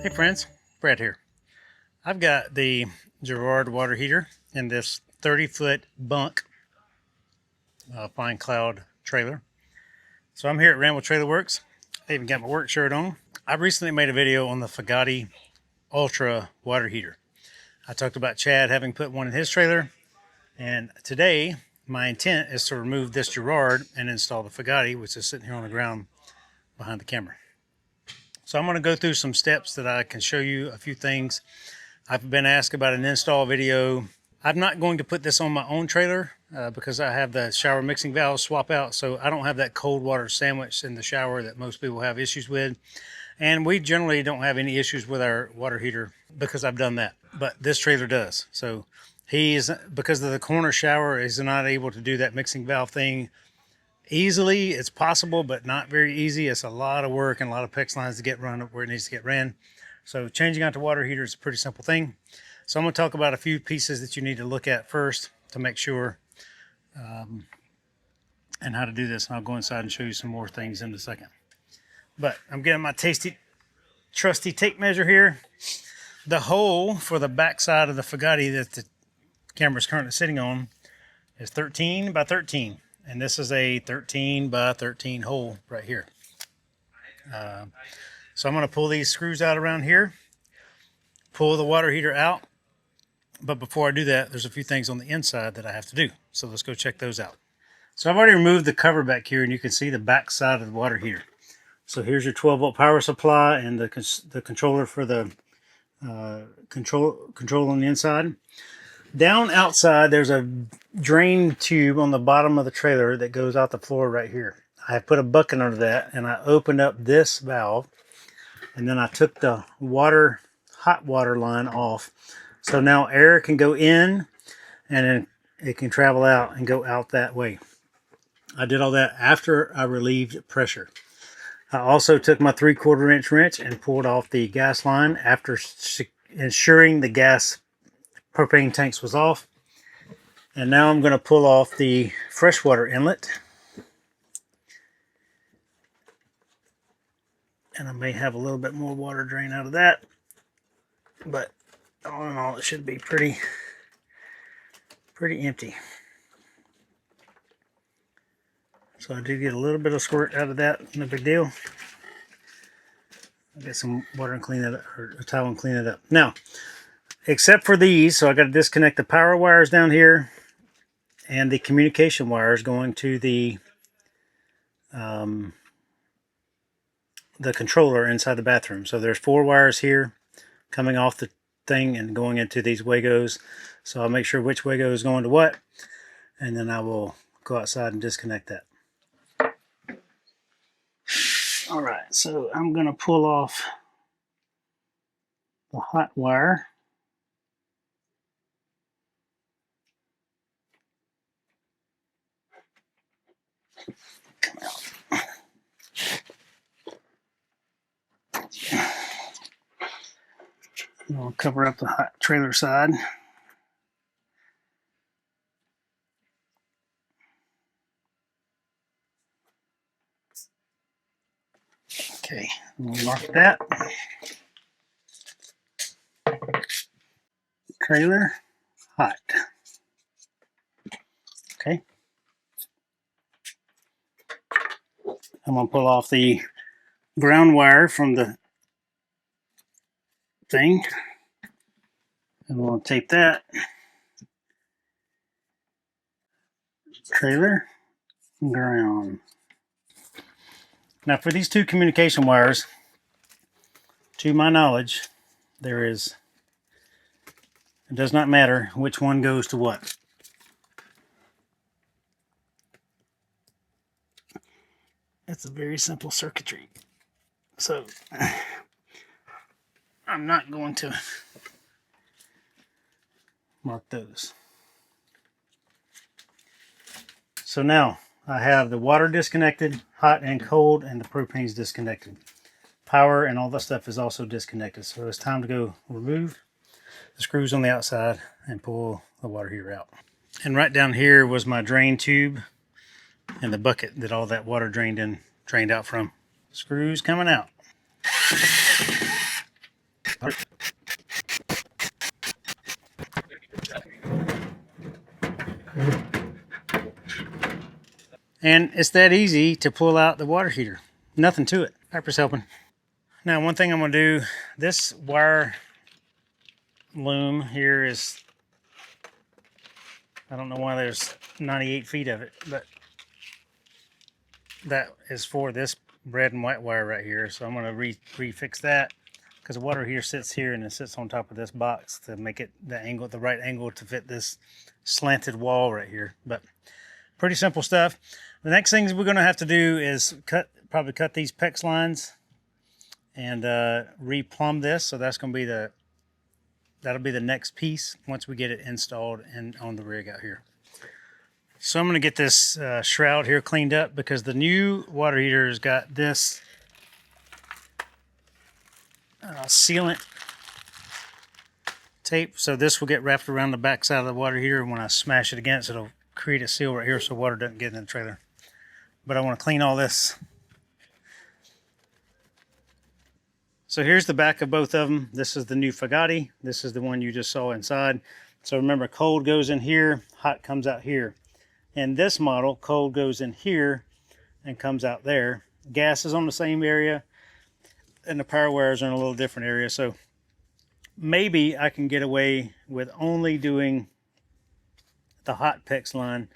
Hey friends, Brad here. I've got the Girard water heater in this 30-foot bunk fine cloud trailer. So I'm here at Ramble Trailer Works. I even got my work shirt on. I recently made a video on the Fogatti Ultra water heater. I talked about Chad having put one in his trailer, and today my intent is to remove this Girard and install the Fogatti, which is sitting here on the ground behind the camera. So I'm going to go through some steps that I can show you a few things. I've been asked about an install video. I'm not going to put this on my own trailer because I have the shower mixing valve swap out, so I don't have that cold water sandwich in the shower that most people have issues with. And we generally don't have any issues with our water heater because I've done that, but this trailer does. So because of the corner shower, is not able to do that mixing valve thing easily. It's possible, but not very easy. It's a lot of work and a lot of PEX lines to get run where it needs to get ran. So changing out the water heater is a pretty simple thing. So I'm going to talk about a few pieces that you need to look at first to make sure and how to do this. And I'll go inside and show you some more things in a second. But I'm getting my trusty tape measure here. The hole for the back side of the Fogatti that the camera is currently sitting on is 13 by 13. And this is a 13 by 13 hole right here. So I'm going to pull these screws out around here, pull the water heater out. But before I do that, there's a few things on the inside that I have to do. So let's go check those out. So I've already removed the cover back here, and you can see the back side of the water heater. So here's your 12-volt power supply and the controller for the control on the inside. Down outside, there's a drain tube on the bottom of the trailer that goes out the floor right here. I put a bucket under that, and I opened up this valve, and then I took the hot water line off. So now air can go in, and then it can travel out and go out that way. I did all that after I relieved pressure. I also took my 3/4 inch wrench and pulled off the gas line after ensuring the gas propane tanks was off. And now I'm going to pull off the freshwater inlet. And I may have a little bit more water drain out of that. But all in all, it should be pretty empty. So I do get a little bit of squirt out of that. No big deal. I'll get some water and clean that up, or a towel and clean it up. Now, except for these, so I got to disconnect the power wires down here and the communication wires going to the controller inside the bathroom. So there's 4 wires here coming off the thing and going into these Wagos. So I'll make sure which Wago is going to what, and then I will go outside and disconnect that. All right, so I'm going to pull off the hot wire. Come out. I'll cover up the hot trailer side. Okay, we'll mark that. Trailer hot. Okay. I'm going to pull off the ground wire from the thing. And we'll tape that. Trailer ground. Now for these 2 communication wires, to my knowledge, it does not matter which one goes to what. It's a very simple circuitry. So I'm not going to mark those. So now I have the water disconnected, hot and cold, and the propane's disconnected. Power and all that stuff is also disconnected. So it's time to go remove the screws on the outside and pull the water heater out. And right down here was my drain tube and the bucket that all that water drained out from. Screws coming out. And it's that easy to pull out the water heater. Nothing to it. Piper's helping. Now, one thing I'm going to do, this wire loom here is, I don't know why there's 98 feet of it, but that is for this red and white wire right here. So I'm going to refix that, because the water heater sits here and it sits on top of this box to make it the right angle to fit this slanted wall right here. But pretty simple stuff. The next things we're going to have to do is probably cut these PEX lines and re-plumb this. So that's going to be that'll be the next piece once we get it installed and on the rig out here. So I'm going to get this shroud here cleaned up, because the new water heater has got this sealant tape. So this will get wrapped around the back side of the water heater. When I smash it against, it'll create a seal right here so water doesn't get in the trailer. But I want to clean all this. So here's the back of both of them. This is the new Fogatti. This is the one you just saw inside. So remember, cold goes in here, hot comes out here. In this model, cold goes in here and comes out there. Gas is on the same area, and the power wires are in a little different area. So maybe I can get away with only doing the hot PEX line.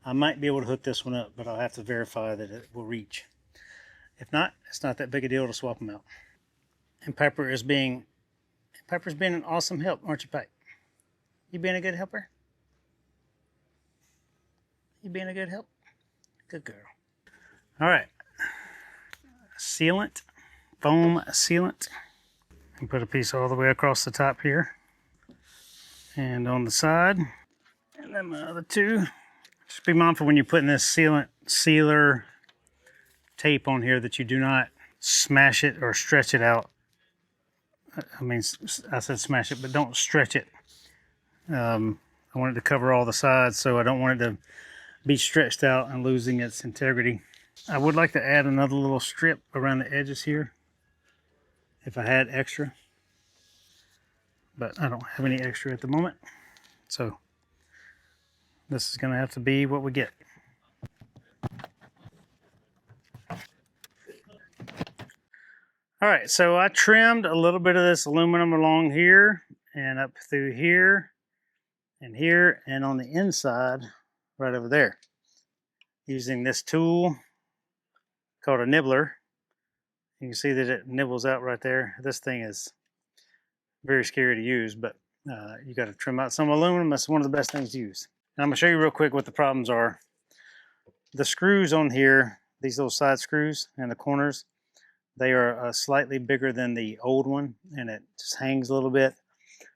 I might be able to hook this one up, but I'll have to verify that it will reach. If not, it's not that big a deal to swap them out. And Piper's being an awesome help, aren't you, Pipe? You being a good helper? You being a good help? Good girl. All right. Sealant, foam sealant. And put a piece all the way across the top here. And on the side. And then my other two. Just be mindful when you're putting this sealer tape on here that you do not smash it or stretch it out. I mean, I said smash it, but don't stretch it. I want it to cover all the sides, so I don't want it to be stretched out and losing its integrity. I would like to add another little strip around the edges here if I had extra, but I don't have any extra at the moment. So this is going to have to be what we get. All right, so I trimmed a little bit of this aluminum along here and up through here and on the inside right over there using this tool called a nibbler. You can see that it nibbles out right there. This thing is very scary to use, but you got to trim out some aluminum. That's one of the best things to use. And I'm going to show you real quick what the problems are. The screws on here, these little side screws and the corners, they are slightly bigger than the old one, and it just hangs a little bit.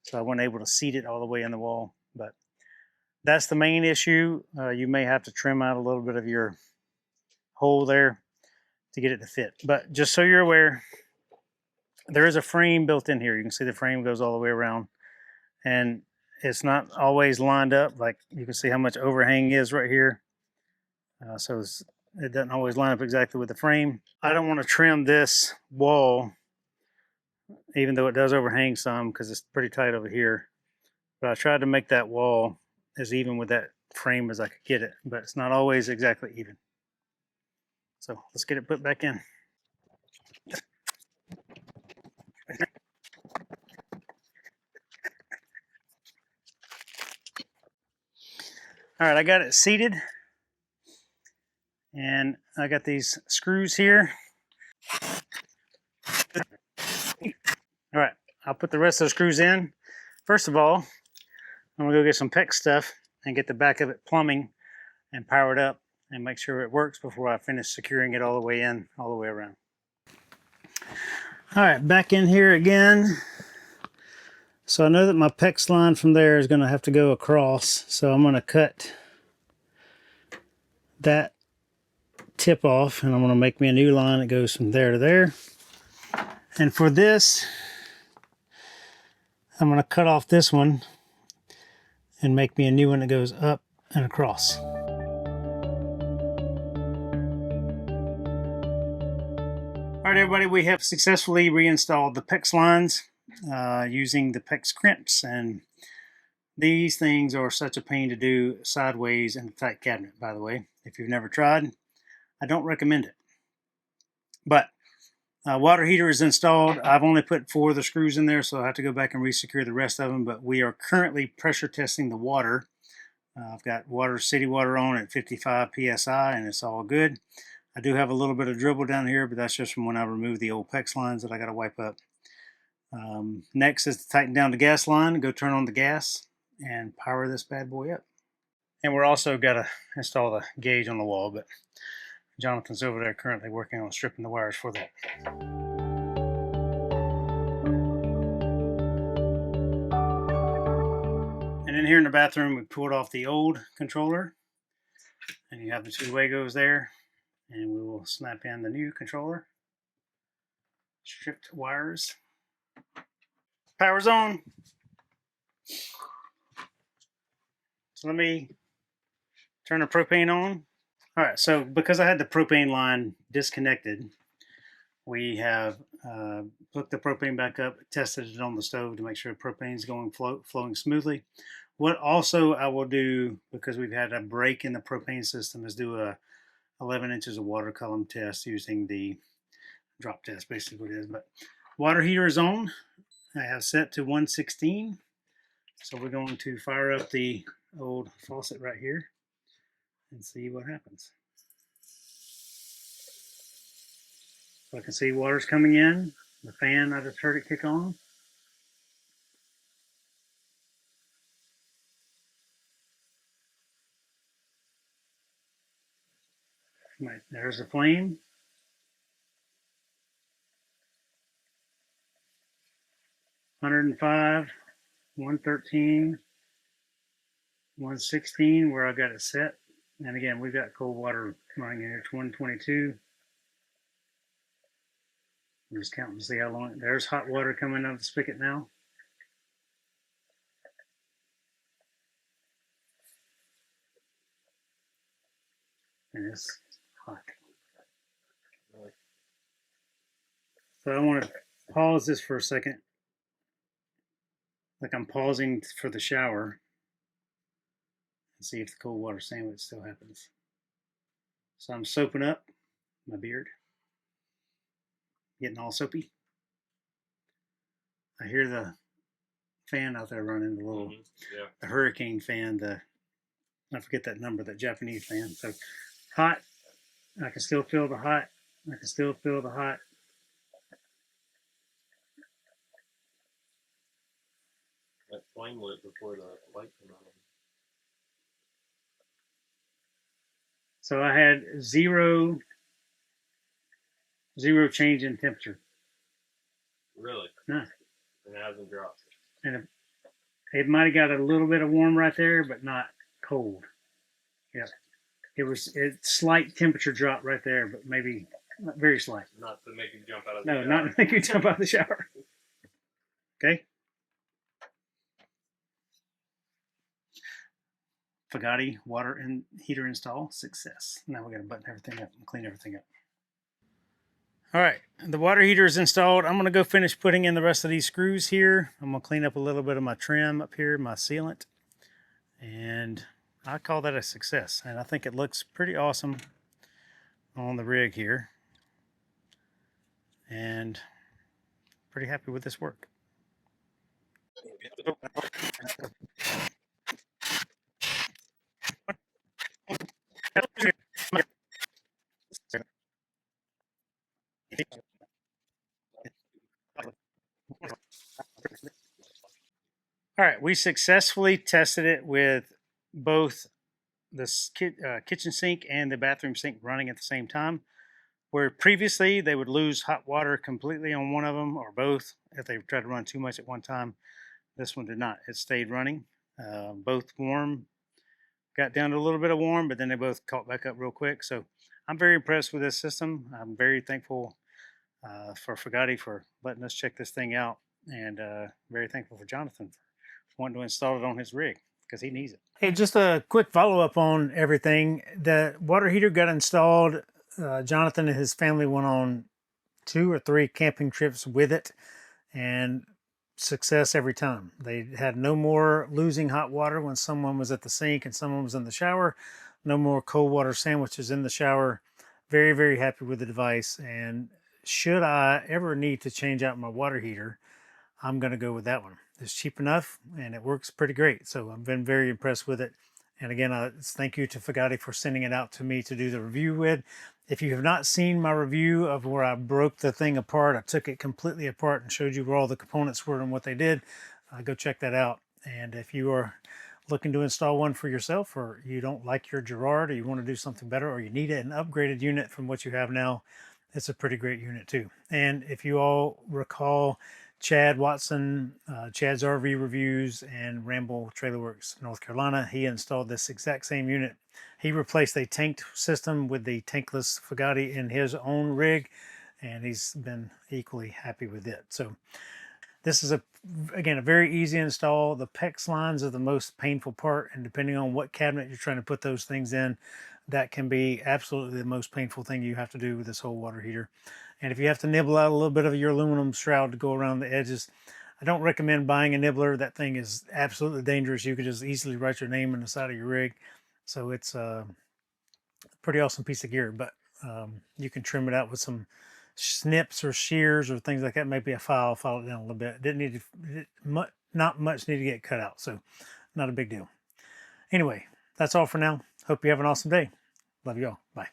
So I wasn't able to seat it all the way in the wall. But that's the main issue. You may have to trim out a little bit of your hole there to get it to fit. But just so you're aware, there is a frame built in here. You can see the frame goes all the way around. And it's not always lined up. Like you can see how much overhang is right here. So it doesn't always line up exactly with the frame. I don't want to trim this wall, even though it does overhang some because it's pretty tight over here. But I tried to make that wall as even with that frame as I could get it, but it's not always exactly even. So let's get it put back in. All right, I got it seated. And I got these screws here. All right, I'll put the rest of the screws in. First of all, I'm gonna go get some PEX stuff and get the back of it plumbing and power it up and make sure it works before I finish securing it all the way in, all the way around. All right, back in here again. So I know that my PEX line from there is gonna have to go across. So I'm gonna cut that tip off and I'm going to make me a new line that goes from there to there. And for this, I'm going to cut off this one and make me a new one that goes up and across. All right, everybody, we have successfully reinstalled the PEX lines. using the PEX crimps, and these things are such a pain to do sideways in a tight cabinet, by the way. If you've never tried, I don't recommend it. But water heater is installed. I've only put 4 of the screws in there, so I'll have to go back and resecure the rest of them, but we are currently pressure testing the water. I've got city water on at 55 psi, and it's all good. I do have a little bit of dribble down here, but that's just from when I removed the old PEX lines that I got to wipe up. Next is to tighten down the gas line, go turn on the gas, and power this bad boy up. And we're also got to install the gauge on the wall, but Jonathan's over there currently working on stripping the wires for that. And in here in the bathroom, we pulled off the old controller, and you have the 2 Wagos there, and we will snap in the new controller. Stripped wires. Power's on. So let me turn the propane on. All right, so because I had the propane line disconnected, we have hooked the propane back up, tested it on the stove to make sure the propane's flowing smoothly. What also I will do, because we've had a break in the propane system, is do a 11 inches of water column test using the drop test, basically what it is. But water heater is on. I have set to 116. So we're going to fire up the old faucet right here and see what happens. So I can see water's coming in. The fan, I just heard it kick on. There's the flame. $105, $113, $116 where I got it set. And again, we've got cold water running in here. It's $122. I'm just counting to see how long. There's hot water coming out of the spigot now. And it's hot. So I want to pause this for a second. Like I'm pausing for the shower. And see if the cold water sandwich still happens. So I'm soaping up my beard. Getting all soapy. I hear the fan out there running, the little the hurricane fan, I forget that number, that Japanese fan. So hot. I can still feel the hot. I can still feel the hot. That flame lit before the light came on. So I had zero change in temperature. Really? No. And it hasn't dropped. And it might have got a little bit of warm right there, but not cold. Yeah. It's slight temperature drop right there, but maybe not very slight. Not to make you jump out of the shower. No, not to make you jump out of the shower. Okay. Fogatti water and heater install success. Now we got to button everything up and clean everything up. All right, the water heater is installed. I'm going to go finish putting in the rest of these screws here. I'm going to clean up a little bit of my trim up here, my sealant, and I call that a success. And I think it looks pretty awesome on the rig here, and pretty happy with this work. All right, we successfully tested it with both the kitchen sink and the bathroom sink running at the same time, where previously they would lose hot water completely on one of them or both if they tried to run too much at one time. This one did not. It stayed running. Both warm, got down to a little bit of warm, but then they both caught back up real quick. So I'm very impressed with this system. I'm very thankful for Fogatti for letting us check this thing out, and very thankful for Jonathan for wanting to install it on his rig because he needs it. Hey, just a quick follow-up on everything. The water heater got installed. Jonathan and his family went on 2 or 3 camping trips with it, and success every time. They had no more losing hot water when someone was at the sink and someone was in the shower. No more cold water sandwiches in the shower. Very, very happy with the device. And should I ever need to change out my water heater, I'm going to go with that one. It's cheap enough and it works pretty great. So I've been very impressed with it. And again, thank you to Fogatti for sending it out to me to do the review with. If you have not seen my review of where I broke the thing apart, I took it completely apart and showed you where all the components were and what they did, go check that out. And if you are looking to install one for yourself, or you don't like your Girard, or you want to do something better, or you need an upgraded unit from what you have now, it's a pretty great unit too. And if you all recall Chad Watson, Chad's RV Reviews and Ramble Trailer Works, North Carolina, he installed this exact same unit. He replaced a tanked system with the tankless Fogatti in his own rig, and he's been equally happy with it. So this is, again, a very easy install. The PEX lines are the most painful part, and depending on what cabinet you're trying to put those things in, that can be absolutely the most painful thing you have to do with this whole water heater. And if you have to nibble out a little bit of your aluminum shroud to go around the edges, I don't recommend buying a nibbler. That thing is absolutely dangerous. You could just easily write your name on the side of your rig. So it's a pretty awesome piece of gear, but you can trim it out with some snips or shears or things like that. Maybe a file it down a little bit. Didn't need to, not much need to get cut out, so not a big deal. Anyway, that's all for now. Hope you have an awesome day. Love you all. Bye.